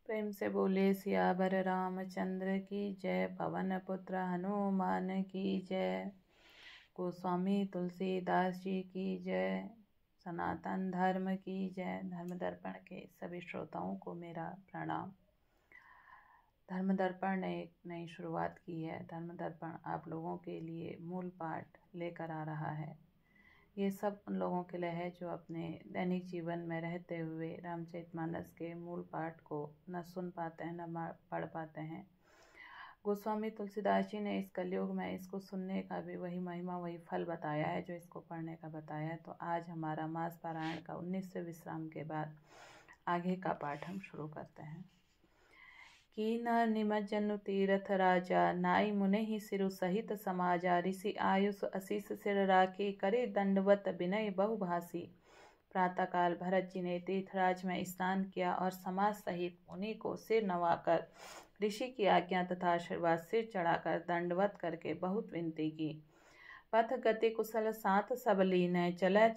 प्रेम से बोले सियावर रामचंद्र की जय। पवन पुत्र हनुमान की जय। गोस्वामी तुलसीदास जी की जय। सनातन धर्म की जय। धर्म दर्पण के सभी श्रोताओं को मेरा प्रणाम। धर्म दर्पण ने एक नई शुरुआत की है। धर्म दर्पण आप लोगों के लिए मूल पाठ लेकर आ रहा है। ये सब उन लोगों के लिए है जो अपने दैनिक जीवन में रहते हुए रामचरितमानस के मूल पाठ को न सुन पाते हैं न पढ़ पाते हैं। गोस्वामी तुलसीदास जी ने इस कलयुग में इसको सुनने का भी वही महिमा वही फल बताया है जो इसको पढ़ने का बताया है। तो आज हमारा मास पारायण का 19वें विश्राम के बाद आगे का पाठ हम शुरू करते हैं। कीना निमज्जनु तीरथ राजा, नाई मुने ही सिरु सहित समाजा। ऋषि आयुष असीस सिर राखी, करे दंडवत विनय बहुभाषी। प्रातःकाल भरत जी ने तीर्थराज में स्नान किया और समाज सहित मुनि को सिर नवाकर ऋषि की आज्ञा तथा आशीर्वाद सिर चढ़ाकर दंडवत करके बहुत विनती की। पथ गति कुशल साथ सब लीन, चले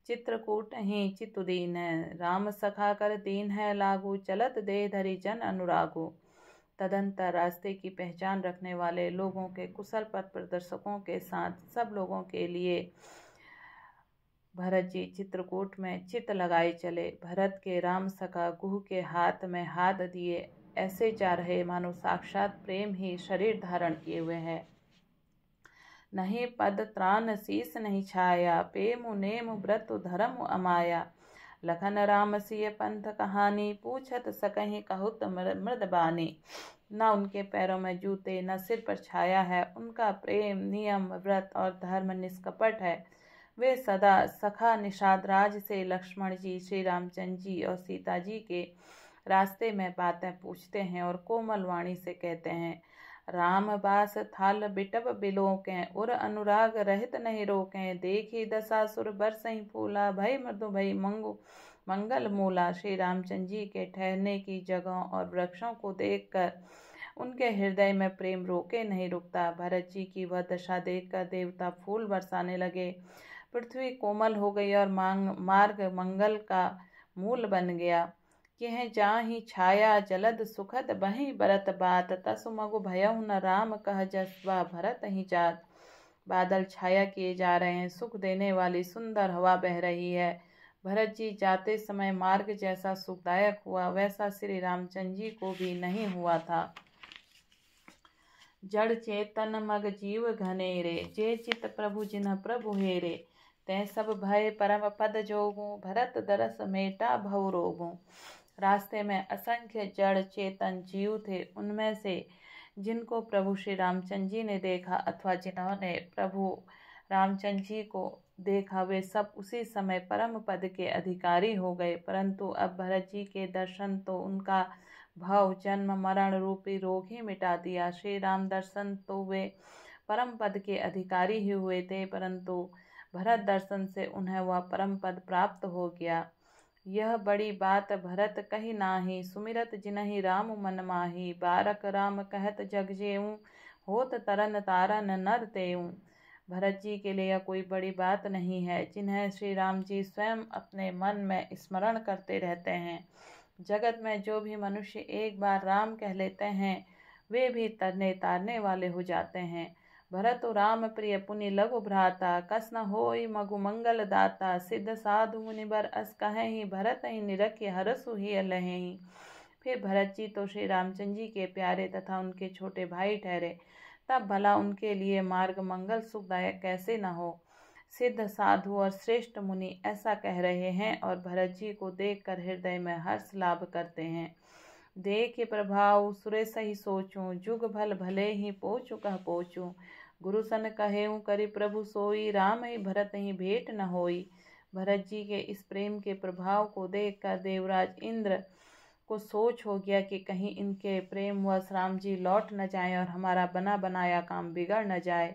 चित्रकूट ही चितुदीन। राम सखा कर दीन है लागू, चलत दे धरि जन अनुरागु। तदंतर रास्ते की पहचान रखने वाले लोगों के कुशल पथ प्रदर्शकों के साथ सब लोगों के लिए भरत जी चित्रकूट में चित लगाए चले। भरत के राम सखा गुह के हाथ में हाथ दिए ऐसे जा रहे मानो साक्षात प्रेम ही शरीर धारण किए हुए है। नहीं पद त्राण शीस नहीं छाया, पेमु नेम व्रत धर्म अमाया। लखन राम सिय पंथ कहानी, पूछत सकहीं कहुत मृदबानी। न उनके पैरों में जूते न सिर पर छाया है, उनका प्रेम नियम व्रत और धर्म निष्कपट है। वे सदा सखा निषाद राज से लक्ष्मण जी, श्री रामचंद्र जी और सीता जी के रास्ते में बातें पूछते हैं और कोमल वाणी से कहते हैं। राम बास थाल बिटप बिलोकें, उर अनुराग रहित नहीं रोकें। देखी दशासुर बरसहीं फूला, भय मृदु भई मंगल मूला। श्री रामचंद्र जी के ठहरने की जगह और वृक्षों को देखकर उनके हृदय में प्रेम रोके नहीं रुकता। भरत जी की वह दशा देखकर देवता फूल बरसाने लगे। पृथ्वी कोमल हो गई और मार्ग मंगल का मूल बन गया। यह जाहि छाया जलद सुखद, बहि बरत बात। तसु मगु भयउ न राम कह जसवा, भरत ही जात। बादल छाया किए जा रहे हैं, सुख देने वाली सुंदर हवा बह रही है। भरत जी जाते समय मार्ग जैसा सुखदायक हुआ वैसा श्री रामचंद्र जी को भी नहीं हुआ था। जड़ चेतन मग जीव घनेरे, जे चित प्रभु जिन्ह प्रभु हेरे। तै सब भय परम पद जोगू, भरत दरस मेटा भव रोगू। रास्ते में असंख्य जड़ चेतन जीव थे। उनमें से जिनको प्रभु श्री रामचंद्र जी ने देखा अथवा जिन्होंने प्रभु रामचंद्र जी को देखा वे सब उसी समय परम पद के अधिकारी हो गए। परंतु अब भरत जी के दर्शन तो उनका भव जन्म मरण रूपी रोग ही मिटा दिया। श्री राम दर्शन तो वे परम पद के अधिकारी ही हुए थे, परंतु भरत दर्शन से उन्हें वह परम पद प्राप्त हो गया। यह बड़ी बात भरत कही नाही, सुमिरत जिनहि राम मन माही। बारक राम कहत जग जेऊ, होत तरन तारन नर तेऊ। भरत जी के लिए यह कोई बड़ी बात नहीं है, जिन्हें श्री राम जी स्वयं अपने मन में स्मरण करते रहते हैं। जगत में जो भी मनुष्य एक बार राम कह लेते हैं वे भी तरने तारने वाले हो जाते हैं। भरत राम प्रिय पुनि लघु भ्राता, कस न होई मगु मंगल दाता। सिद्ध साधु मुनिबर अस कहेहि, भरत ही निरखि हरसु ही अलहेहि। फिर भरत जी तो श्री रामचंद्र जी के प्यारे तथा उनके छोटे भाई ठहरे, तब भला उनके लिए मार्ग मंगल सुखदायक कैसे न हो। सिद्ध साधु और श्रेष्ठ मुनि ऐसा कह रहे हैं और भरत जी को देखकर हृदय में हर्ष लाभ करते हैं। देख प्रभाव सुरेश ही सोचूं, जुग भल भले ही पोचू कह पोचूं। गुरु सन कहेऊं करि प्रभु सोई, राम ही भरत ही भेंट न होई। भरत जी के इस प्रेम के प्रभाव को देखकर देवराज इंद्र को सोच हो गया कि कहीं इनके प्रेमवश राम जी लौट न जाएं और हमारा बना बनाया काम बिगड़ न जाए।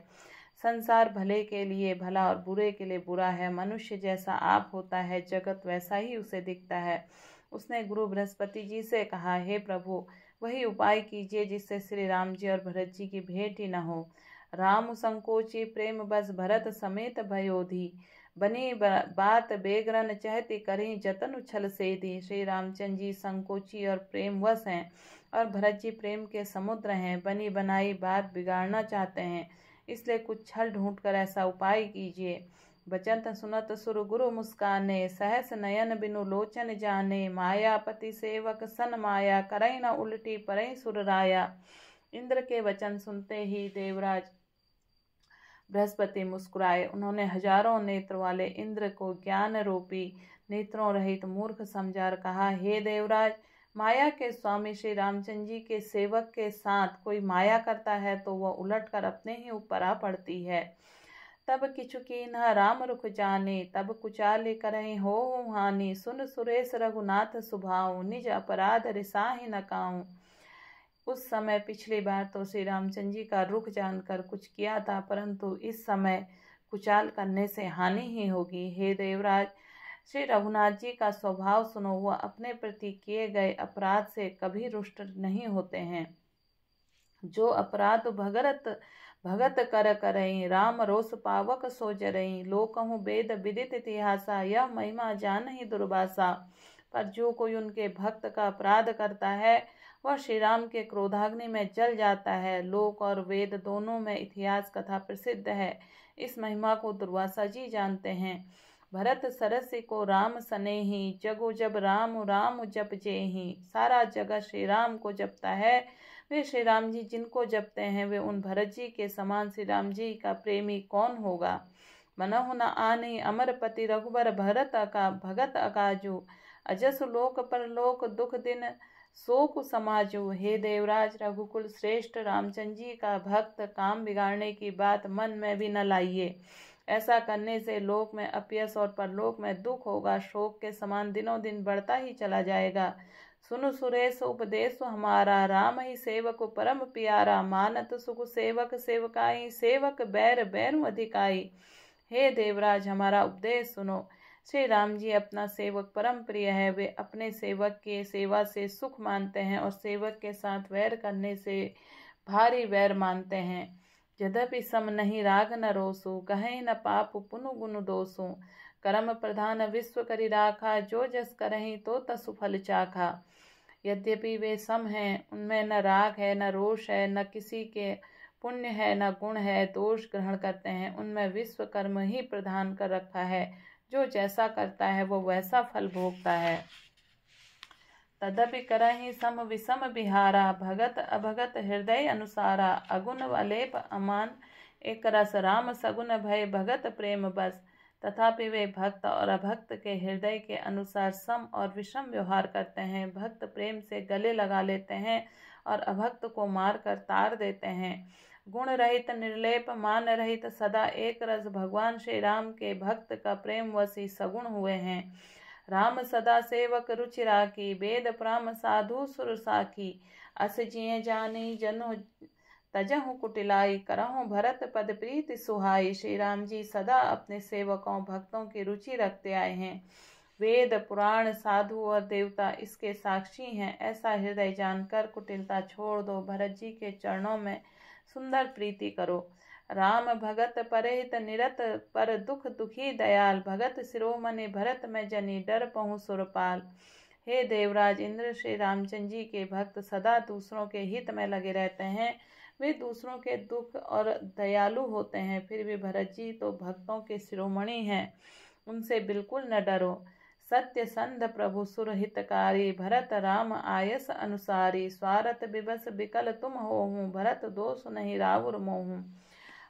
संसार भले के लिए भला और बुरे के लिए बुरा है। मनुष्य जैसा आप होता है जगत वैसा ही उसे दिखता है। उसने गुरु बृहस्पति जी से कहा, हे प्रभु वही उपाय कीजिए जिससे श्री राम जी और भरत जी की भेंट ही न हो। राम संकोची प्रेम बस भरत समेत भयोधी, बनी बात बेगरन चहती करी जतन छल से दी। श्री रामचंद्र जी संकोची और प्रेम वश हैं और भरत जी प्रेम के समुद्र हैं। बनी बनाई बात बिगाड़ना चाहते हैं, इसलिए कुछ छल ढूंढ कर ऐसा उपाय कीजिए। बचंत सुनत सुर गुरु मुस्काने, सहस नयन बिनु लोचन जाने। मायापति सेवक सन माया, करई न उल्टी परई सुर राया। इंद्र के वचन सुनते ही देवराज बृहस्पति मुस्कुराए। उन्होंने हजारों नेत्र वाले इंद्र को ज्ञान रूपी नेत्रों रहित मूर्ख समझाकर कहा, हे देवराज, माया के स्वामी श्री रामचंद्र जी के सेवक के साथ कोई माया करता है तो वह उलटकर अपने ही ऊपर आ पड़ती है। तब किछु कीन्हा राम रुख जाने, तब कुचाले करहि हो हानि। सुन सुरेश रघुनाथ सुभाऊ, निज अपराध रिसाहि न काऊं। उस समय पिछली बार तो श्री रामचंद्र जी का रुख जानकर कुछ किया था, परंतु इस समय कुचाल करने से हानि ही होगी। हे देवराज, श्री रघुनाथ जी का स्वभाव सुनो। वह अपने प्रति किए गए अपराध से कभी रुष्ट नहीं होते हैं। जो अपराध भगत कर करई, राम रोष पावक सो जरई। लोकहु वेद विदित इतिहासा, यह महिमा जान ही दुर्वासा। पर जो कोई उनके भक्त का अपराध करता है वह श्री राम के क्रोधाग्नि में जल जाता है। लोक और वेद दोनों में इतिहास कथा प्रसिद्ध है। इस महिमा को दुर्वासा जी जानते हैं। भरत सरसी को राम सनेही, जगो जब राम राम जप जेही। सारा जगत श्री राम को जपता है। वे श्री राम जी जिनको जपते हैं वे उन भरत जी के समान श्री राम जी का प्रेमी कौन होगा। मनहु न आनी अमरपति, रघुबर भरत अका भगत अकाजू। अजस लोक पर लोक दुख दिन, शोक समाजू। हे देवराज, रघुकुल श्रेष्ठ रामचंद्र जी का भक्त काम बिगाड़ने की बात मन में भी न लाइए। ऐसा करने से लोक में अपयश और परलोक में दुख होगा। शोक के समान दिनों दिन बढ़ता ही चला जाएगा। सुनु सुरेश उपदेश हमारा, राम ही सेवक परम प्यारा। मानत सुख सेवक सेवकाई, सेवक बैर बैरु अधिकाई। हे देवराज, हमारा उपदेश सुनो। श्री राम जी अपना सेवक परम प्रिय है। वे अपने सेवक के सेवा से सुख मानते हैं और सेवक के साथ वैर करने से भारी वैर मानते हैं। यद्यपि सम नहीं राग न रोसु, कहें न पाप पुनु गुनु दोसु। कर्म प्रधान विश्व करि राखा, जो जस करहीं तो तसु फल चाखा। यद्यपि वे सम हैं, उनमें न राग है न रोष है, न किसी के पुण्य है न गुण है, दोष ग्रहण करते हैं। उनमें विश्व कर्म ही प्रधान कर रखा है। जो जैसा करता है वो वैसा फल भोगता है। तदपि करहि सम विषम बिहारा, भगत अभगत हृदय अनुसारा। अगुण अलेप अमान एक रस, राम सगुन भय भगत प्रेम बस। तथापि वे भक्त और अभक्त के हृदय के अनुसार सम और विषम व्यवहार करते हैं। भक्त प्रेम से गले लगा लेते हैं और अभक्त को मार कर तार देते हैं। गुण रहित निर्लेप मान रहित सदा एक रस, भगवान श्री राम के भक्त का प्रेम वसी सगुण हुए हैं। राम सदा सेवक रुचि राखी, वेद प्राम साधु सुर साखी। अस जिये जानी जनु तजहु कुटिलाई, करहु भरत पद प्रीति सुहाई। श्री राम जी सदा अपने सेवकों भक्तों की रुचि रखते आए हैं। वेद पुराण साधु और देवता इसके साक्षी हैं। ऐसा हृदय जानकर कुटिलता छोड़ दो। भरत जी के चरणों में सुंदर प्रीति करो। राम भगत परहित निरत, पर दुख दुखी दयाल। भगत शिरोमणि भरत में जनी, डर पहुँ सुरपाल। हे देवराज इंद्र, श्री रामचंद्र जी के भक्त सदा दूसरों के हित में लगे रहते हैं। वे दूसरों के दुख और दयालु होते हैं। फिर भी भरत जी तो भक्तों के शिरोमणि हैं, उनसे बिल्कुल न डरो। सत्य संध प्रभु सुर हितकारी, भरत राम आयस अनुसारी। स्वार्थ विवश विकल तुम होहूँ, भरत दोष नहीं रावुर मोहूँ।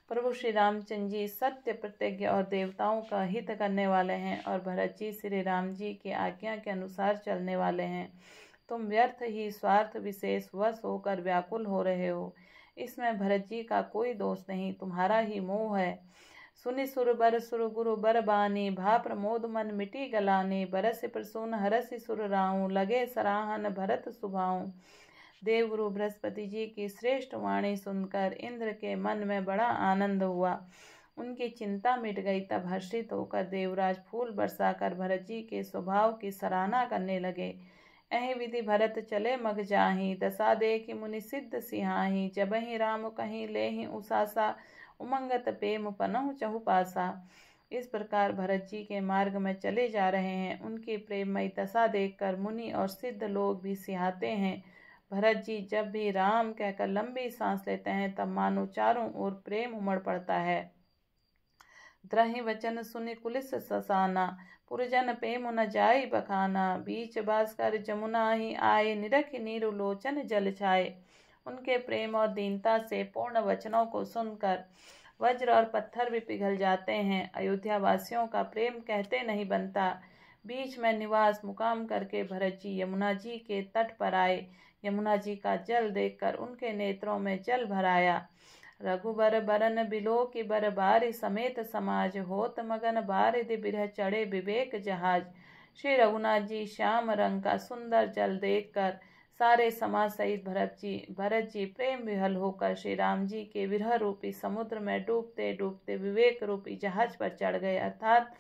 प्रभु श्री रामचंद्र जी सत्य प्रतिज्ञ और देवताओं का हित करने वाले हैं और भरत जी श्री राम जी की आज्ञा के अनुसार चलने वाले हैं। तुम व्यर्थ ही स्वार्थ विशेष वश होकर व्याकुल हो रहे हो। इसमें भरत जी का कोई दोष नहीं, तुम्हारा ही मोह है। सुनि सुर गुरु बर बानी, भा प्रमोद मन मिटी गलानी। बरस प्रसून हरसि सुर राऊं, लगे सराहन भरत सुभाऊं। देवगुरु बृहस्पति जी की श्रेष्ठ वाणी सुनकर इंद्र के मन में बड़ा आनंद हुआ। उनकी चिंता मिट गई। तब हर्षित होकर देवराज फूल बरसाकर भरत जी के स्वभाव की सराहना करने लगे। अहि विधि भरत चले मग जाहि, दशा देखि मुनि सिद्ध सिहाहि। जबहि राम कहीं लेहि उसासा, उमंगत प्रेम पनहु चहु पासा। इस प्रकार भरत जी के मार्ग में चले जा रहे हैं। उनकी प्रेममयी दशा देखकर मुनि और सिद्ध लोग भी सिहाते हैं। भरत जी जब भी राम कहकर लंबी सांस लेते हैं तब मानो चारों ओर प्रेम उमड़ पड़ता है। द्रहि वचन सुनि कुलिस ससाना, पुरजन प्रेम न जाई बखाना। बीच बास कर जमुना ही आए, निरख नीरु लोचन जल छाए। उनके प्रेम और दीनता से पूर्ण वचनों को सुनकर वज्र और पत्थर भी पिघल जाते हैं। अयोध्या वासियों का प्रेम कहते नहीं बनता। बीच में निवास मुकाम करके भरत जी यमुना जी के तट पर आए। यमुना जी का जल देखकर उनके नेत्रों में जल भराया। रघुबर बरन बिलो की बर बारी, समेत समाज होत मगन बारिधि बिरह चढ़े विवेक जहाज। श्री रघुनाथ जी श्याम रंग का सुंदर जल देखकर सारे समाज सहित भरत जी प्रेम विहल होकर श्री राम जी के विरह रूपी समुद्र में डूबते डूबते विवेक रूपी जहाज पर चढ़ गए। अर्थात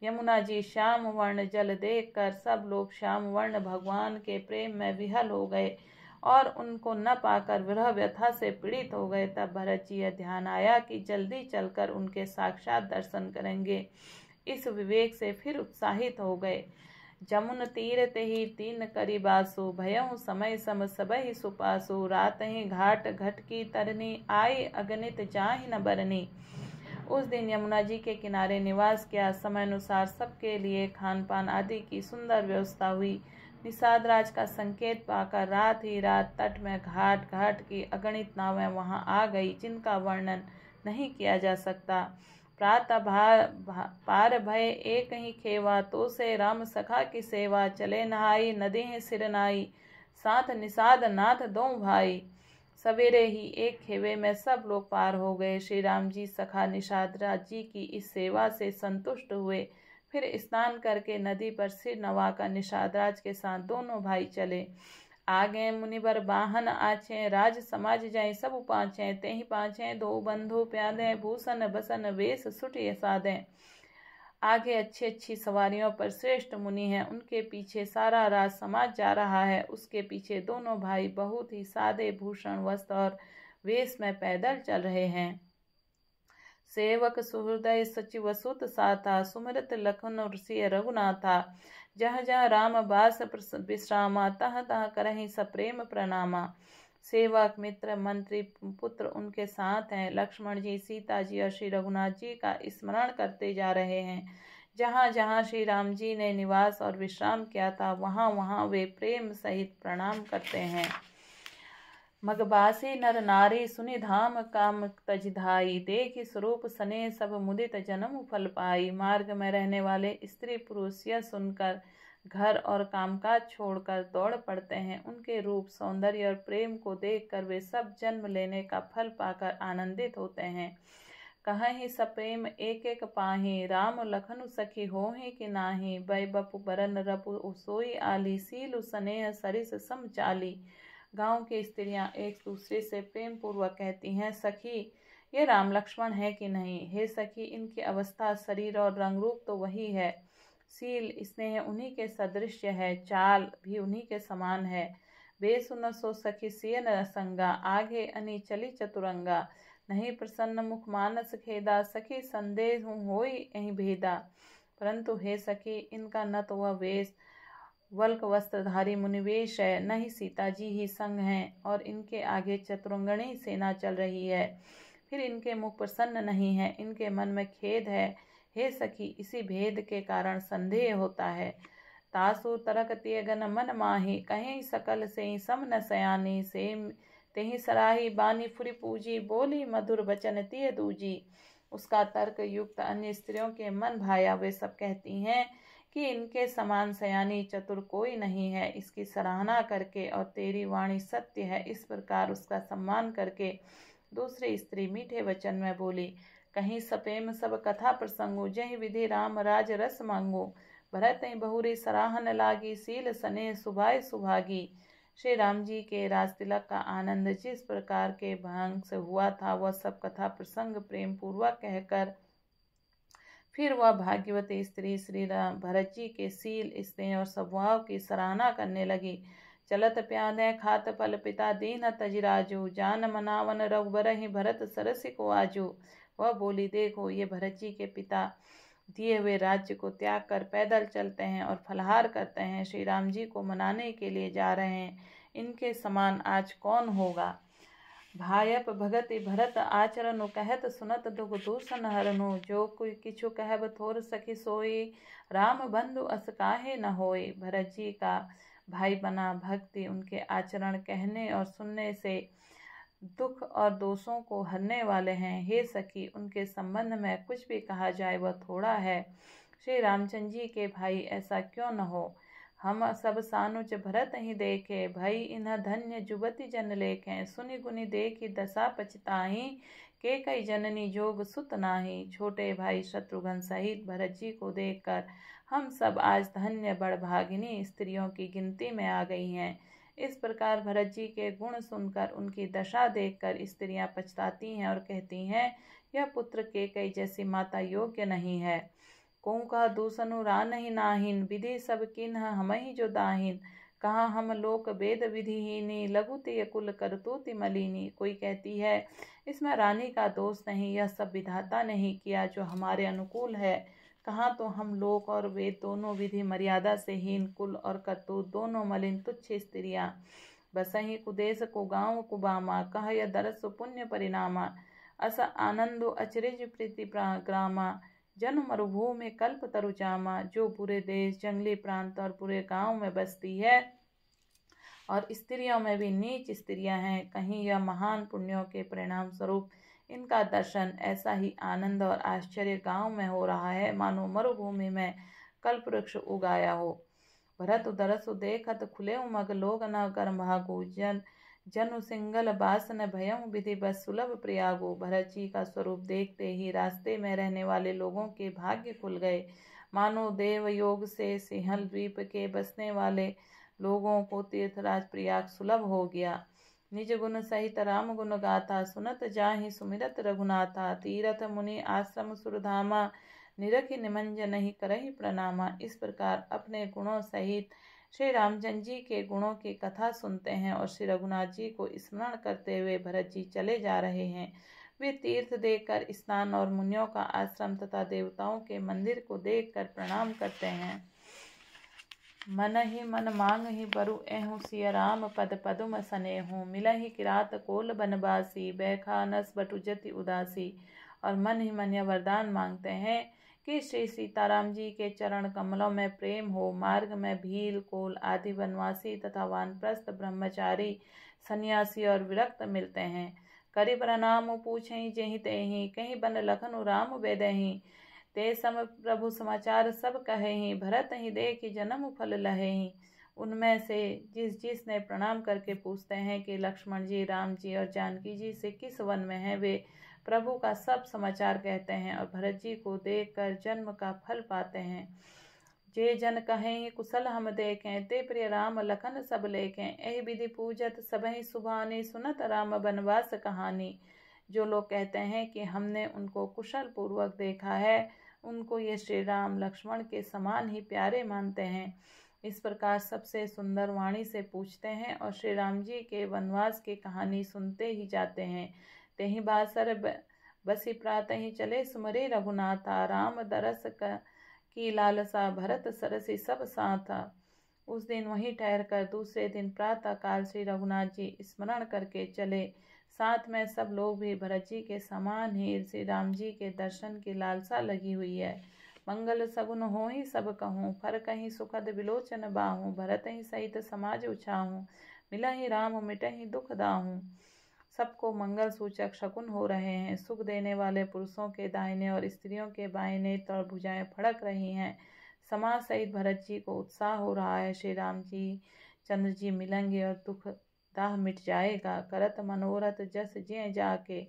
यमुना जी श्याम वर्ण जल देखकर सब लोग श्याम वर्ण भगवान के प्रेम में विहल हो गए और उनको न पाकर विरह व्यथा से पीड़ित हो गए। तब भरत जी यह ध्यान आया कि जल्दी चलकर उनके साक्षात दर्शन करेंगे। इस विवेक से फिर उत्साहित हो गए। जमुन तीर तेहि तीन करी बासु, भयउ समय सम सबहि सुपासु। रात ही घाट घट की तरनी, आई अगणित जाहि न बरनी। उस दिन यमुना जी के किनारे निवास किया। समय अनुसार सबके लिए खान पान आदि की सुंदर व्यवस्था हुई। निषाद राज का संकेत पाकर रात ही रात तट में घाट घाट की अगणित नावें वहां आ गई, जिनका वर्णन नहीं किया जा सकता। प्रातः पार भय एक ही खेवा, तो से राम सखा की सेवा। चले नहाई नदी सिर नाई, साथ निषाद नाथ दो भाई। सवेरे ही एक खेवे में सब लोग पार हो गए। श्री राम जी सखा निषाद राज जी की इस सेवा से संतुष्ट हुए। फिर स्नान करके नदी पर सिर नवाकर निषाद राज के साथ दोनों भाई चले। आगे मुनिवर वाहन आछे, राज समाज जाए सब पाछे। तेहि पाछे दो बंधु प्यादे, भूषण बसन वेश सुटिय साधे। आगे अच्छी अच्छी सवारियों पर श्रेष्ठ मुनि हैं, उनके पीछे सारा राज समाज जा रहा है। उसके पीछे दोनों भाई बहुत ही सादे भूषण वस्त्र और वेश में पैदल चल रहे हैं। सेवक सुहृदय सचिव सुत साथा, सुमरत लखन ऋषि रघुनाथा। जह जह राम बास विश्रामा, तह तह करहि सप्रेम प्रणामा। सेवक मित्र मंत्री पुत्र उनके साथ हैं। लक्ष्मण जी सीता जी और श्री रघुनाथ जी का स्मरण करते जा रहे हैं। जहाँ जहाँ श्री राम जी ने निवास और विश्राम किया था वहाँ वहाँ वे प्रेम सहित प्रणाम करते हैं। मगबासी नर नारी सुनि धाम काम तजधाई, देखि स्वरूप सने सब मुदित जन्म फल पाई। मार्ग में रहने वाले स्त्री पुरुष यह सुनकर घर और कामकाज छोड़कर दौड़ पड़ते हैं। उनके रूप सौंदर्य और प्रेम को देखकर वे सब जन्म लेने का फल पाकर आनंदित होते हैं। कहीं सप्रेम एक एक पाही, राम लखन सखी होहि कि नाही। बै बपु बरन रपु सोई आली, सीलु स्नेह सरिस सम चाली। गांव की स्त्रियां एक दूसरे से प्रेम पूर्वक कहती हैं, सखी ये राम लक्ष्मण है कि नहीं। हे सखी, इनकी अवस्था शरीर और रंग रूप तो वही है। सील स्नेह उन्हीं के सदृश है, चाल भी उन्हीं के समान है। बेसुन सो सखी सियन संगा, आगे अनि चली चतुरंगा। नहीं प्रसन्न मुख मानस खेदा, सखी संदेह होई यही भेदा। परंतु हे सखी, इनका न तो वह वेश वल्क वस्त्रधारी मुनिवेश है, न ही सीता जी ही संग हैं, और इनके आगे चतुरंगणी सेना चल रही है। फिर इनके मुख प्रसन्न नहीं है, इनके मन में खेद है। हे सखी, इसी भेद के कारण संदेह होता है। तासु तरक त्यगन मन माही, कहीं सकल से सम न सयानी। से तेहि सराही बानी फुरी पूजी, बोली मधुर वचन तिय दूजी। उसका तर्क युक्त अन्य स्त्रियों के मन भाया। वे सब कहती हैं कि इनके समान सयानी चतुर कोई नहीं है। इसकी सराहना करके और तेरी वाणी सत्य है, इस प्रकार उसका सम्मान करके दूसरी स्त्री मीठे वचन में बोली। कहीं सप्रेम सब कथा प्रसंगो, जहि विधि राम राज रस मांगो। भरत बहुरी सराहन लागी, सील सने सुभाय सुभागी। श्री राम जी के राज तिलक का आनंद जिस प्रकार के भांग से हुआ था, वह सब कथा प्रसंग प्रेम पूर्वक कहकर फिर वह भाग्यवती स्त्री श्री भरत जी के सील स्नेह और स्वभाव की सराहना करने लगी। चलत प्यादे खात फल पिता दीन तजिराजू, जान मनावन रघुबर ही भरत सरस को आजू। वह बोली, देखो ये भरत जी के पिता दिए हुए राज्य को त्याग कर पैदल चलते हैं और फलाहार करते हैं। श्री राम जी को मनाने के लिए जा रहे हैं। इनके समान आज कौन होगा। भायप भगति भरत आचरणु कहत सुनत दुख दूषण हरनु। जो कोई किछु कहब थोर सखी सोई, राम बंधु अस काहे न होई। भरत जी का भाई बना भक्ति उनके आचरण कहने और सुनने से दुख और दोषों को हरने वाले हैं। हे सखी, उनके संबंध में कुछ भी कहा जाए वह थोड़ा है। श्री रामचंद्र जी के भाई ऐसा क्यों न हो। हम सब सानुज भरत ही देखे, भई इन्ह धन्य जुबति जन लेखें। सुनि गुनि देखी दशा पछताही, के कई जननी जोग सुत नाही। छोटे भाई शत्रुघ्न सहित भरत जी को देखकर हम सब आज धन्य बड़भागिनी स्त्रियों की गिनती में आ गई हैं। इस प्रकार भरत जी के गुण सुनकर उनकी दशा देखकर स्त्रियां पछताती हैं और कहती हैं, यह पुत्र केकई जैसी माता योग्य नहीं है। कहूँ कहा दूसनु रा नहीं नाहिन, विधि सब किन्ह हमहि जो दाहिन। कहा हम लोक वेद विधिहीनी, लघु तिय कुल करतूति मलिनी। कोई कहती है इसमें रानी का दोष नहीं, यह सब विधाता नहीं किया जो हमारे अनुकूल है। कहाँ तो हम लोक और वेद दोनों विधि मर्यादा से हीन, कुल और करतूत दोनों मलिन तुच्छ स्त्रियां। बसही कुदेश को गाँव कुबामा, कह यह दरस पुण्य परिणामा। अस आनंदो अचरज प्रीति ग्रामा, जन मरुभूमि कल्प तरुचामा। जो बुरे देश, जंगली प्रांत और बुरे गांव में बसती है और स्त्रियों में भी नीच स्त्रियां हैं, कहीं यह महान पुण्यों के परिणाम स्वरूप इनका दर्शन ऐसा ही आनंद और आश्चर्य गांव में हो रहा है मानो मरुभूमि में कल्प वृक्ष उगाया हो। भरत दरसु देखत खुले मग, लोग न कर्म भागु। जनु सिंगल बासन भयं, विधि बस सुलभ प्रयागो। भरत जी का स्वरूप देखते ही रास्ते में रहने वाले लोगों के भाग्य खुल गए, मानो देव योग से सिंहल द्वीप के बसने वाले लोगों को तीर्थराज प्रयाग सुलभ हो गया। निज गुण सहित राम गुण गाथा, सुनत जाहि सुमिरत रघुनाथा। तीरथ मुनि आश्रम सुरधामा, निरखि निमंजन नहीं करहि प्रणामा। इस प्रकार अपने गुणों सहित श्री रामचंद्र जी के गुणों की कथा सुनते हैं और श्री रघुनाथ जी को स्मरण करते हुए भरत जी चले जा रहे हैं। वे तीर्थ देखकर स्नान और मुनियों का आश्रम तथा देवताओं के मंदिर को देखकर प्रणाम करते हैं। मन ही मन मांग ही बरु एहूँ, सिय राम पद पदुम सनेहूँ। मिलहि किरात कोल बनवासी, बैखानस बटु जति उदासी। और मन ही मन यह वरदान मांगते हैं कि श्री सीताराम जी के चरण कमलों में प्रेम हो। मार्ग में भील, कोल आदि वनवासी तथा वानप्रस्थ ब्रह्मचारी, सन्यासी और विरक्त मिलते हैं। करि प्रणाम पूछहि जेहि तेहि, कहीं बन लखनु राम वेदहि। ते सम प्रभु समाचार सब कहेहि, भरत ही देखि जन्म फल लहेहि। उनमें से जिसने प्रणाम करके पूछते हैं कि लक्ष्मण जी, राम जी और जानकी जी से किस वन में हैं, वे प्रभु का सब समाचार कहते हैं और भरत जी को देखकर जन्म का फल पाते हैं। जे जन कहें कुशल हम देखें, ते प्रिय राम लखन सब लेखें। एहि विधि पूजत सबहि सुभानी, सुनत राम बनवास कहानी। जो लोग कहते हैं कि हमने उनको कुशल पूर्वक देखा है, उनको ये श्री राम लक्ष्मण के समान ही प्यारे मानते हैं। इस प्रकार सबसे सुंदर वाणी से पूछते हैं और श्री राम जी के वनवास की कहानी सुनते ही जाते हैं। तेहि बासर बसी प्रातः ही चले सुमरे रघुनाथा, राम दरस की लालसा भरत सरसी सब साथा। उस दिन वहीं ठहरकर दूसरे दिन प्रातः काल श्री रघुनाथ जी स्मरण करके चले। साथ में सब लोग भी भरत जी के समान ही श्री राम जी के दर्शन की लालसा लगी हुई है। मंगल सगुन हो ही सब कहूँ, फर कहीं सुखद विलोचन बाहूँ। भरत ही सहित समाज उछाहूँ, मिला ही राम मिटहि दुख दाहूँ। सबको मंगल सूचक शकुन हो रहे हैं। सुख देने वाले पुरुषों के दाहिने और स्त्रियों के बाएं नेत्र और भुजाएं फड़क रही हैं। समाज सहित भरत जी को उत्साह हो रहा है। श्री राम जी चंद्र जी मिलेंगे और दुख दाह मिट जाएगा। करत मनोरथ जस ज्य जाके,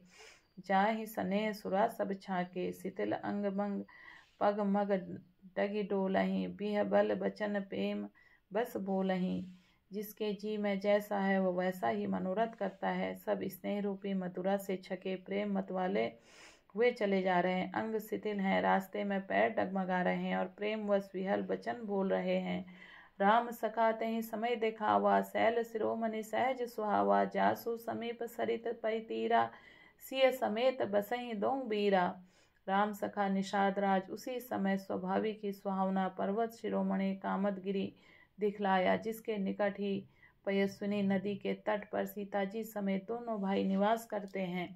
जाहि स्नेह सुरा सब छाके। शिथिल अंग भंग पग मग डगी डोलहि, बिह बल बचन प्रेम बस बोलहि। जिसके जी में जैसा है वो वैसा ही मनोरथ करता है। सब स्नेह रूपी मथुरा से छके प्रेम मत वाले हुए चले जा रहे हैं। अंग शिथिल हैं, रास्ते में पैर डगमगा रहे हैं और प्रेम व विहल वचन बोल रहे हैं। राम सखाते ही समय दिखावा, शैल शिरोमणि सहज सुहावा। जासु समीप सरित पै तीरा, सिय समेत बसहि दो बीरा। राम सखा निषाद राज उसी समय स्वाभाविक ही सुहावना पर्वत शिरोमणि कामदगिरी दिखलाया, जिसके निकट ही पयस्विनी नदी के तट पर सीता जी समेत दोनों भाई निवास करते हैं।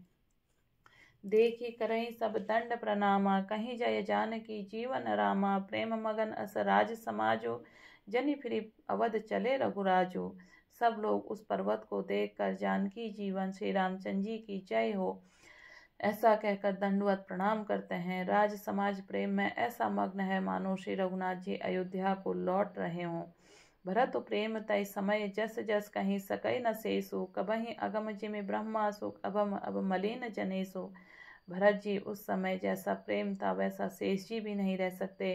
देखी करहीं सब दंड प्रणामा, कहीं जय जानकी जीवन रामा। प्रेम मगन अस राज समाजो, जनि फिरी अवध चले रघुराजो। सब लोग उस पर्वत को देखकर जानकी जीवन श्री रामचंद्र जी की जय हो ऐसा कहकर दंडवत प्रणाम करते हैं। राज समाज प्रेम में ऐसा मग्न है मानो श्री रघुनाथ जी अयोध्या को लौट रहे हों। भरत प्रेम तय समय जस जस कहीं सकई न शेषु, कबहि अगम जिमि ब्रह्मासु अभम अब मलिन जनेसु। भरत जी उस समय जैसा प्रेम था वैसा शेष जी भी नहीं रह सकते।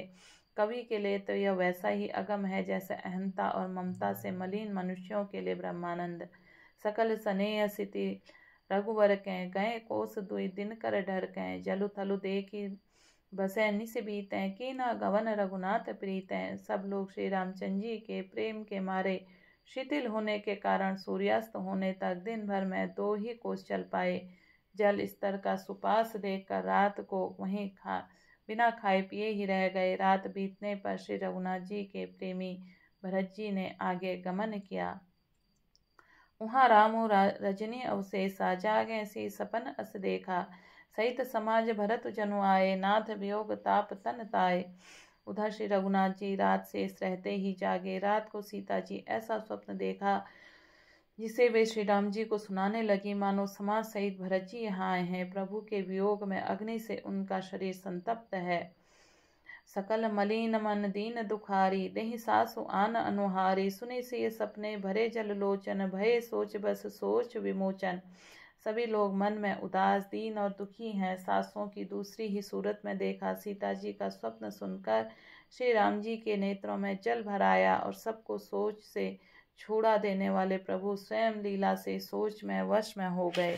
कवि के लिए तो यह वैसा ही अगम है जैसे अहंता और ममता से मलिन मनुष्यों के लिए ब्रह्मानंद। सकल स्नेह सिति रघुवर कै, गए कोस दुई दिन कर डर कै। जलु थलु देखी बसै निस बीतै, कीना गवन रघुनाथ प्रीतै। सब लोग श्री रामचंद्र जी के प्रेम के मारे शिथिल होने के कारण सूर्यास्त होने तक दिन भर में 2 ही कोस चल पाए। जल स्तर का सुपास देखकर रात को वहीं बिना खाए पिए ही रह गए। रात बीतने पर श्री रघुनाथ जी के प्रेमी भरत जी ने आगे गमन किया। उहाँ रामो रजनी अवशेषा, जागे सी सपन अस देखा। सहित समाज भरत जनु आए, नाथ वियोग ताप तन ताए। उधर श्री रघुनाथ जी रात शेष रहते ही जागे। रात को सीता जी ऐसा स्वप्न देखा जिसे वे श्री राम जी को सुनाने लगी, मानो समाज सहित भरत जी यहाँ आए हैं। प्रभु के वियोग में अग्नि से उनका शरीर संतप्त है। सकल मलिन मन दीन दुखारी, देहि सासु आन अनुहारी। सुने से ये सपने भरे जल लोचन, भये सोच बस सोच विमोचन। सभी लोग मन में उदास दीन और दुखी हैं। सासों की दूसरी ही सूरत में देखा। सीता जी का स्वप्न सुनकर श्री राम जी के नेत्रों में जल भर आया और सबको सोच से छुड़ा देने वाले प्रभु स्वयं लीला से सोच में वश में हो गए।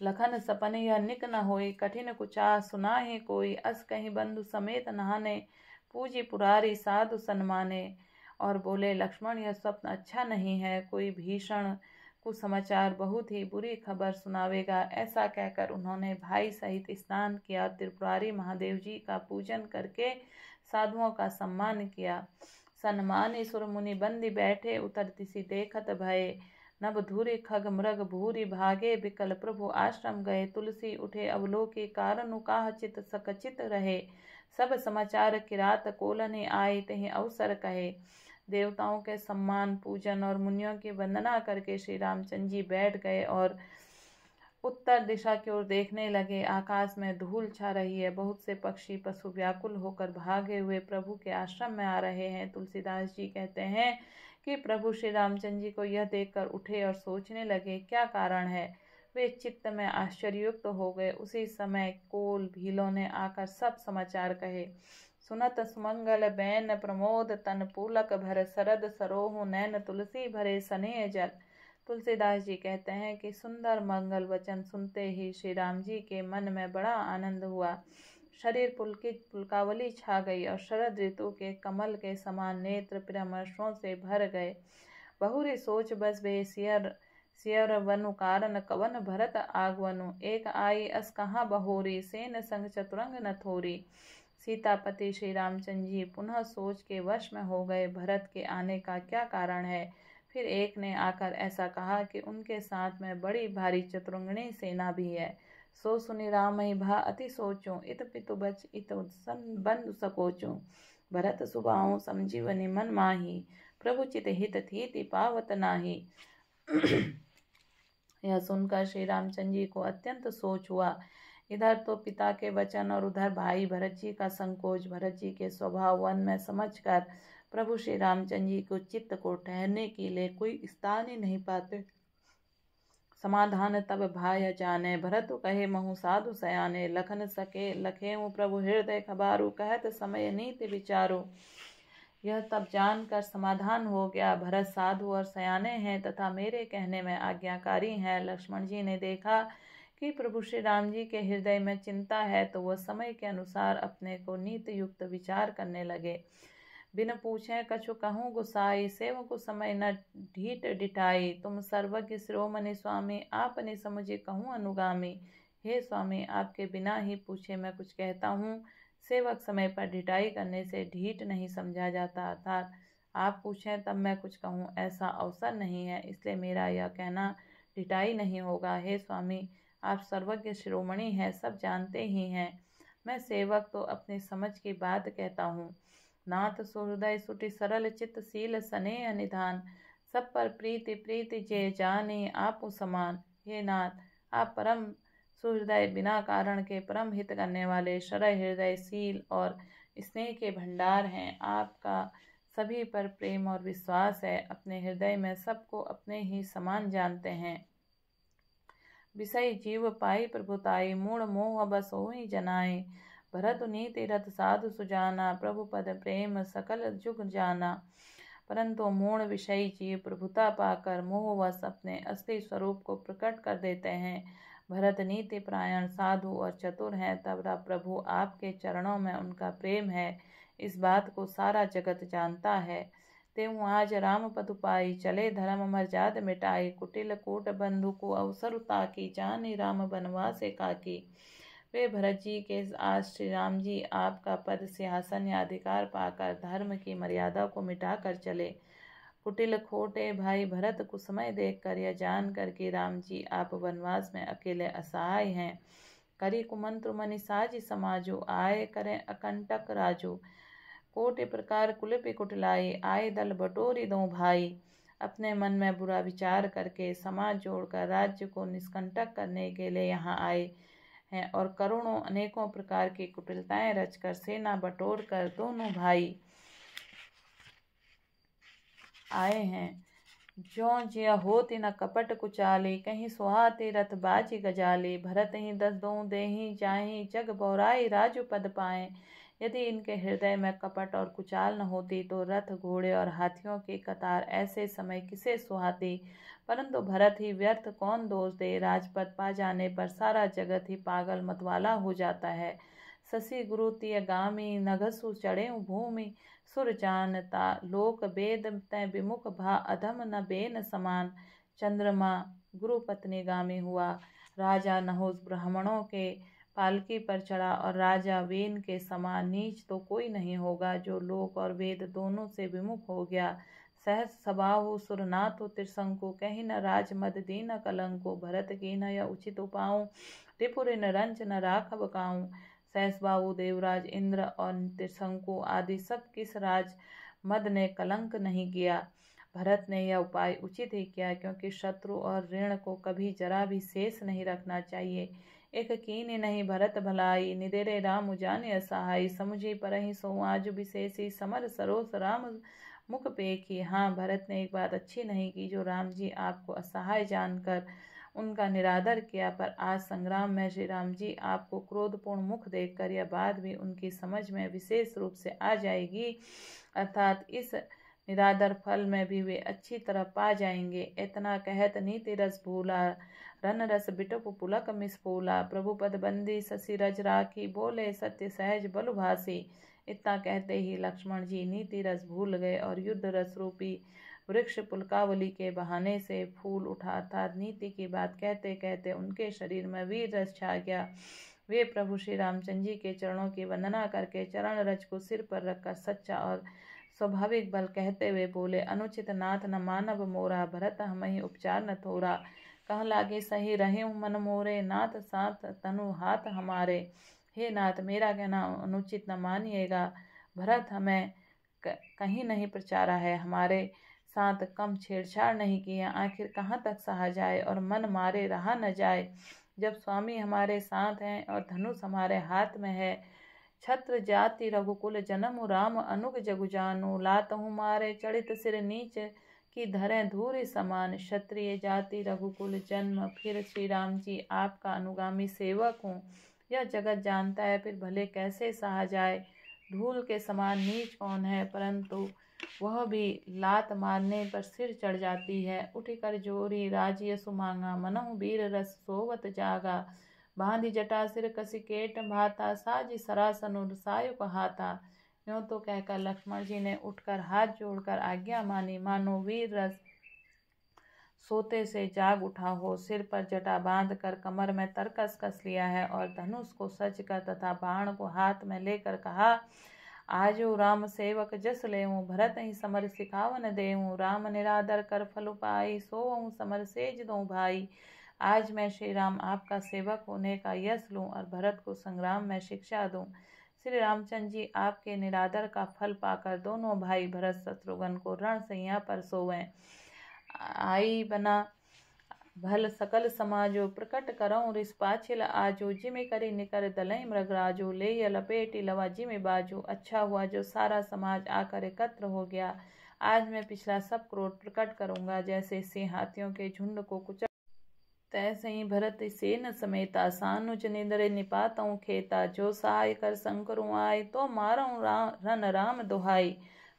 लखन सपन यह निक न होई, कठिन कुचा सुनाहे कोई। अस कहीं बंधु समेत नहाने, पूजी पुरारी साधु सन्माने। और बोले, लक्ष्मण यह स्वप्न अच्छा नहीं है, कोई भीषण कुसमाचार बहुत ही बुरी खबर सुनावेगा। ऐसा कहकर उन्होंने भाई सहित स्नान किया, त्रिपुरारी महादेव जी का पूजन करके साधुओं का सम्मान किया। सन्मान सुर मुनि बंदी बैठे, उतर तिसी देखत भये। नभ धूरी खग मृग भूरी भागे, बिकल प्रभु आश्रम गए। तुलसी उठे अवलोके, कारणु काह चित सकचित रहे। सब समाचार किरात कोलने आए, तहि अवसर कहे। देवताओं के सम्मान पूजन और मुनियों की वंदना करके श्री रामचंद्र जी बैठ गए और उत्तर दिशा की ओर देखने लगे। आकाश में धूल छा रही है। बहुत से पक्षी पशु व्याकुल होकर भागे हुए प्रभु के आश्रम में आ रहे हैं। तुलसीदास जी कहते हैं कि प्रभु श्री रामचंद्र जी को यह देखकर उठे और सोचने लगे क्या कारण है। वे चित्त में आश्चर्ययुक्त हो गए। उसी समय कोल भीलों ने आकर सब समाचार कहे। सुनत सुमंगल बैन प्रमोद तन, पुलक भर शरद सरोह नैन, तुलसी भरे स्नेह जल। तुलसीदास जी कहते हैं कि सुंदर मंगल वचन सुनते ही श्री राम जी के मन में बड़ा आनंद हुआ। शरीर पुलकित पुलकावली छा गई और शरद ऋतु के कमल के समान नेत्र परामर्शों से भर गए। बहुरी सोच बस बे सियर वनु, कारण कवन भरत आगवनु। एक आई अस कहाँ बहोरी, सेन संग चतुरंग न थोरी। सीतापति श्री रामचंद्र जी पुनः सोच के वश में हो गए। भरत के आने का क्या कारण है। फिर एक ने आकर ऐसा कहा कि उनके साथ में बड़ी भारी चतुरंगणी सेना भी है। सो सुनि रामहि भा अति सोचूं, इत पितु बच इत बंधु सकोचूं। भरत सुबाहु समझीवनि मन माही, प्रभु चित हित थी पावत नाही। यह सुनकर श्री रामचंद्र जी को अत्यंत सोच हुआ। इधर तो पिता के वचन और उधर भाई भरत जी का संकोच। भरत जी के स्वभाव वन में समझकर प्रभु श्री रामचंद्र जी को चित्त को ठहरने के लिए कोई स्थान ही नहीं पाते। समाधान तब भाय जाने, भरत कहे महु साधु सयाने। लखन सके लखेऊ प्रभु हृदय खबारू, कहत समय नीति विचारो। यह तब जानकर समाधान हो गया। भरत साधु और सयाने हैं तथा मेरे कहने में आज्ञाकारी हैं। लक्ष्मण जी ने देखा कि प्रभु श्री राम जी के हृदय में चिंता है तो वह समय के अनुसार अपने को नीति युक्त विचार करने लगे। बिन पूछे कछु कहूँ गुसाई, सेवकु समय न ढीठ डिठाई। तुम सर्वज्ञ शिरोमणि स्वामी, आपने समुझे कहूँ अनुगामी। हे स्वामी, आपके बिना ही पूछे मैं कुछ कहता हूँ। सेवक समय पर ढिठाई करने से ढीठ नहीं समझा जाता, अर्थात आप पूछें तब मैं कुछ कहूँ ऐसा अवसर नहीं है, इसलिए मेरा यह कहना ढिठाई नहीं होगा। हे स्वामी, आप सर्वज्ञ शिरोमणि हैं, सब जानते ही हैं। मैं सेवक तो अपनी समझ की बात कहता हूँ। नाथ सुहृदय सुटि सरल चित्त शील स्नेह निधान, सब पर प्रीति प्रीति जे जाने आपु समान। हे नाथ, आप परम सुहृदय, बिना कारण के परम हित करने वाले, सरल हृदय, शील और स्नेह के भंडार हैं। आपका सभी पर प्रेम और विश्वास है, अपने हृदय में सबको अपने ही समान जानते हैं। विषय जीव पाई प्रभुताई, मूढ़ मोह बस होई जनाए। भरत नीति रथ साधु सुजाना, प्रभु पद प्रेम सकल जुग जाना। परंतु मूढ़ विषयी जीव प्रभुता पाकर मोहवश अपने असली स्वरूप को प्रकट कर देते हैं। भरत नीति प्रायण साधु और चतुर हैं, तब प्रभु आपके चरणों में उनका प्रेम है, इस बात को सारा जगत जानता है। तेऊ आज राम पदु पाई, चले धर्म मर्याद मिटाई। कुटिल कूट बंधु को अवसर ताकी, जाने राम बनवासे काकी। वे भरत जी के आज श्री राम जी आपका पद सिंहासन या अधिकार पाकर धर्म की मर्यादा को मिटाकर चले। कुटिल खोटे भाई भरत को समय देखकर यह जानकर कि राम जी आप वनवास में अकेले असहाय हैं, करी कुमंत्र मनि साजी समाजो, आए करें अकंटक राजो। कोटि प्रकार कुलिपि कुटिलाई, आए दल बटोरी दो भाई। अपने मन में बुरा विचार करके समाज जोड़कर राज्य को निष्कंटक करने के लिए यहाँ आए हैं, और करोड़ों अनेकों प्रकार की कुटिलताएं रचकर सेना बटोर कर दोनों भाई आए हैं। ज्यों ज्य होति न कपट कुचाली, कहीं सुहाते रथ बाजी गजाली। भरत ही 10 दों देहि जाहि, जग बौराई राजु पद पाए। यदि इनके हृदय में कपट और कुचाल न होती तो रथ घोड़े और हाथियों की कतार ऐसे समय किसे सुहाती। परंतु भरत ही व्यर्थ कौन दोष दे, राजपद पा जाने पर सारा जगत ही पागल मतवाला हो जाता है। शशि गुरु तिय गामी, नघसु चढ़े भूमि। सुर जानता लोक वेद तय विमुख भा, अधम न बेन समान। चंद्रमा गुरु पत्नी गामी हुआ, राजा नहुस ब्राह्मणों के पालकी पर चढ़ा, और राजा वेन के समान नीच तो कोई नहीं होगा जो लोक और वेद दोनों से विमुख हो गया। सहस सबाहु सुरनाथु त्रिशंकु, कहीं न राज मद दीन कलंको। भरत की न यह उचित उपाऊं, त्रिपुर न रंच न राघव काऊं। सहसबाहु देवराज इंद्र और त्रिशंकु आदि सब किस राज मद ने कलंक नहीं किया। भरत ने यह उपाय उचित ही किया, क्योंकि शत्रु और ऋण को कभी जरा भी शेष नहीं रखना चाहिए। एक कीनी नहीं भरत भलाई, निदेरे राम जाने असहाय। समुझी परहि सो आज विशेषी, समर सरोस राम मुख पेखी। हाँ, भरत ने एक बात अच्छी नहीं की, जो राम जी आपको असहाय जानकर उनका निरादर किया। पर आज संग्राम में श्री राम जी आपको क्रोधपूर्ण मुख देखकर यह बात भी उनकी समझ में विशेष रूप से आ जाएगी, अर्थात इस निरादर फल में भी वे अच्छी तरह पा जाएंगे। इतना कहत नीति रस भूला, रन रस बिटप पुलक मिसफूला। प्रभु पद बंदी शशि रज राखी, बोले सत्य सहज बलु भासी। इतना कहते ही लक्ष्मण जी नीति रस भूल गए और युद्ध रस रूपी वृक्ष पुलकावली के बहाने से फूल उठा, अर्थात नीति की बात कहते कहते उनके शरीर में वीर रस छा गया। वे प्रभु श्री रामचंद्र जी के चरणों की वंदना करके चरण रज को सिर पर रखकर सच्चा और स्वाभाविक बल कहते हुए बोले, अनुचित नाथ न मानव मोरा, भरत हमहि उपचार न थोरा। कह लागे सही रहे मन मोरे, नाथ साथ तनु हाथ हमारे। हे नाथ, मेरा कहना अनुचित न मानिएगा, भरत हमें कहीं नहीं प्रचारा है, हमारे साथ कम छेड़छाड़ नहीं किया। आखिर कहाँ तक सहा जाए और मन मारे रहा न जाए। जब स्वामी हमारे साथ हैं और धनुष हमारे हाथ में है। छत्र जाति रघुकुल जन्म, राम अनुग जगु जानु। लातहु मारे चढ़ित सिर नीच, की धरें धूरि समान। क्षत्रिय जाति रघुकुल जन्म, फिर श्री राम जी आपका अनुगामी सेवक हूँ, यह जगत जानता है, फिर भले कैसे सहा जाए। धूल के समान नीच कौन है, परंतु वह भी लात मारने पर सिर चढ़ जाती है। उठ कर जोरी राजयसु मांगा, मनहु वीर रस सोवत जागा। बांधी जटा सिर कसी केट भाता, साजी सरासनु सायु कहाता। यूं तो कहकर लक्ष्मण जी ने उठकर हाथ जोड़कर आज्ञा मानी, मानो वीर रस सोते से जाग उठा हो, सिर पर जटा बांध कर कमर में तरकस कस लिया है और धनुष को सज कर तथा बाण को हाथ में लेकर कहा, आजो राम सेवक जस लेऊं, भरत ही समर सिखावन देऊं, राम निरादर कर फल पाई, सोऊं समर सेज दूं भाई। आज मैं श्री राम आपका सेवक होने का यश लूं और भरत को संग्राम में शिक्षा दूं। श्री रामचंद्र जी आपके निरादर का फल पाकर दोनों भाई भरत शत्रुघ्न को रणसैया पर सोवें। आई बना भल सकल समाजो, प्रकट करऊं रिस पाछिल आजो, जिमि करी निकर दलई मृगराजो, ले लपेटी लवा जिमि बाजो। अच्छा हुआ जो सारा समाज आकर एकत्र हो गया। आज मैं पिछला सब क्रोध प्रकट करूंगा। जैसे सिंह हाथियों के झुंड को कुचल तैसे ही भरत सेन समेता, सानुज निंद्रे निपातऊं खेता, जो सहाय कर शंकरु आय, तो मारऊं रन राम दुहाई।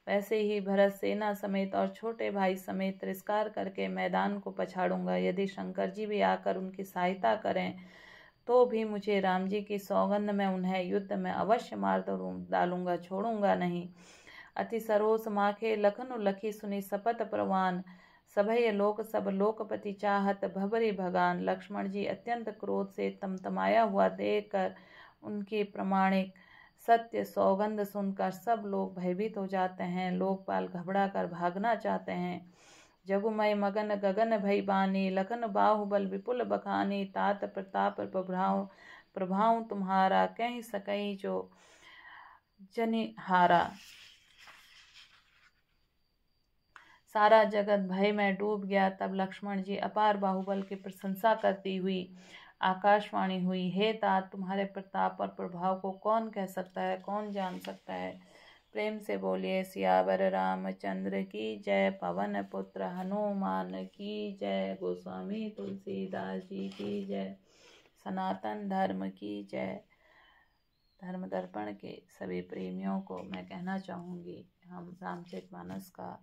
वैसे ही भरत सेना समेत और छोटे भाई समेत तिरस्कार करके मैदान को पछाड़ूंगा। यदि शंकर जी भी आकर उनकी सहायता करें तो भी मुझे राम जी की सौगंध में उन्हें युद्ध में अवश्य मार डालूंगा, छोड़ूंगा नहीं। अति सरोस माखे लखनु लखी, सुनी सपत प्रवान, सभय लोक सब लोकपति चाहत, भबरी भगान। लक्ष्मण जी अत्यंत क्रोध से तमतमाया हुआ देखकर उनकी प्रमाणिक सत्य सौगंध सुनकर सब लोग भयभीत हो जाते हैं। लोकपाल घबरा कर भागना चाहते हैं। जगुमय मगन गगन भई बानी, लखन बाहुबल विपुल बखानी, तात प्रताप प्रभाव तुम्हारा, कहीं सकई जो जनिहारा। सारा जगत भय में डूब गया। तब लक्ष्मण जी अपार बाहुबल की प्रशंसा करती हुई आकाशवाणी हुई, हे तात, तुम्हारे प्रताप और प्रभाव को कौन कह सकता है, कौन जान सकता है। प्रेम से बोलिए सियावर रामचंद्र की जय, पवन पुत्र हनुमान की जय, गोस्वामी तुलसीदास जी की जय, सनातन धर्म की जय। धर्म दर्पण के सभी प्रेमियों को मैं कहना चाहूँगी, हम रामचरितमानस का